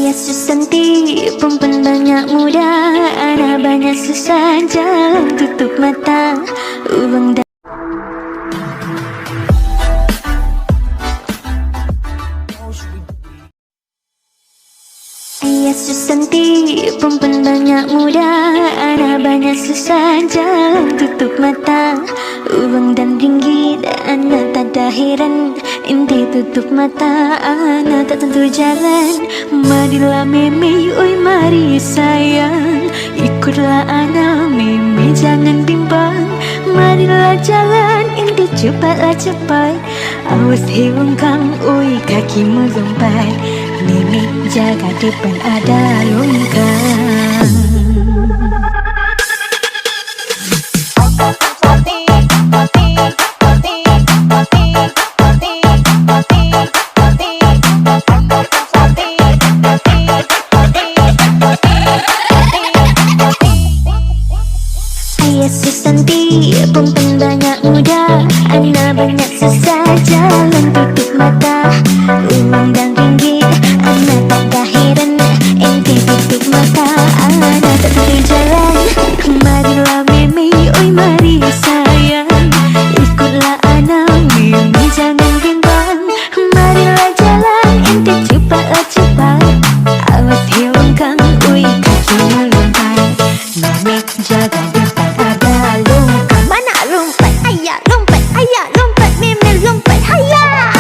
Ayah Susanti, perempuan banyak muda, anak banyak susah, jalan tutup mata, uang dan Ayah Susanti, perempuan banyak muda, anak banyak susah, jalan tutup mata, uang dan ringgit, anak tak ada heran. Inti tutup mata, anak tak tentu jalan. Marilah meme, oi mari sayang, ikutlah anak meme, jangan bimbang. Marilah jalan, inti cepatlah cepat, awas hewan kang, oi kakimu lompat. Meme jaga depan ada longkang. Ayah Susanti, perempuan banyak muda, anak banyak susah, jalan tutup mata, uang dan ringgit, anak tak ada heran. Ente tutup mata, anak tak tentu jalan. Marilah meme, oi mari sayang, ikutlah anak meme, jangan bimbang. Marilah jalan, ente cepatlah cepat, awas hewan kang, oi kakimu lompat. Meme jaga depan ada lompat. Mana lompat? Ayah lompat, ayah lompat, meme lompat, ayah.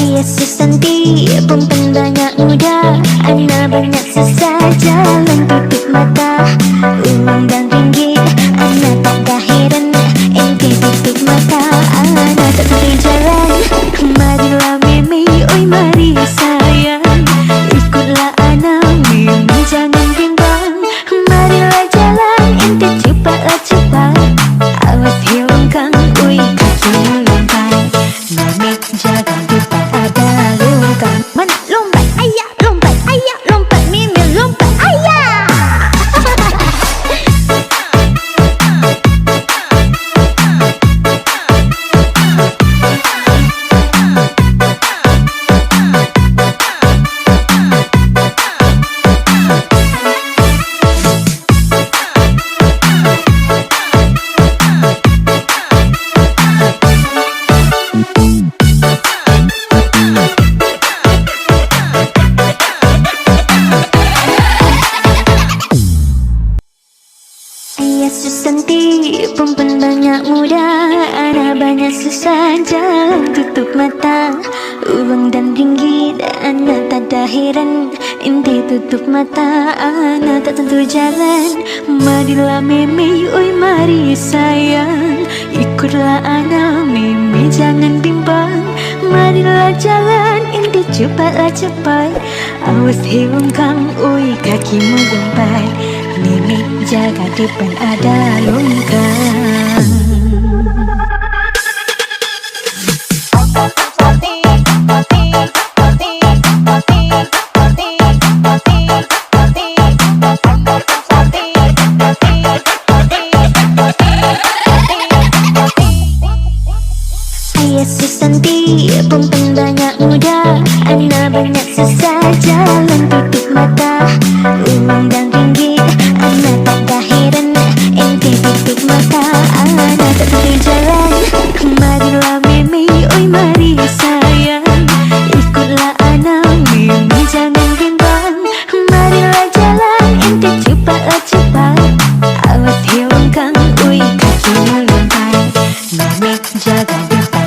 Ayah Susanti, perempuan banyak muda, anak banyak susah, jalan tutup mata, uang dan ringgit, anak tak ada heran. Ente tutup mata, anak tak tentu jalan. Marilah meme, oi mari sayang, ikutlah anak meme, jangan bimbang. Marilah jalan, ente cepatlah cepat, awas hewan kang, oi kakimu lompat. Meme jaga depan ada longkang. Mana lompat? Ayah lompat, ayah lompat, meme lompat, ayah. Ayah Susanti, perempuan banyak muda, anak banyak susah, jalan tutup mata, uang dan ringgit, anak tak ada heran. Inti tutup mata, anak tak tentu jalan. Marilah meme, oi mari sayang, ikutlah anak meme, jangan bimbang. Marilah jalan, inti cepatlah cepat, awas hewan kang, oi kakimu lompat. Meme jaga depan ada longkang. Ayah Susanti, perempuan banyak muda, anak banyak susah, jalan tutup mata, uang dan ringgit, anak tak ada heran. Ente tutup mata, anak tak tentu jalan. Marilah meme, oi mari sayang, ikutlah anak meme, jangan bimbang. Marilah jalan, ente cepatlah cepat, awas hewan kang, oi kakimu lompat. Meme jaga depan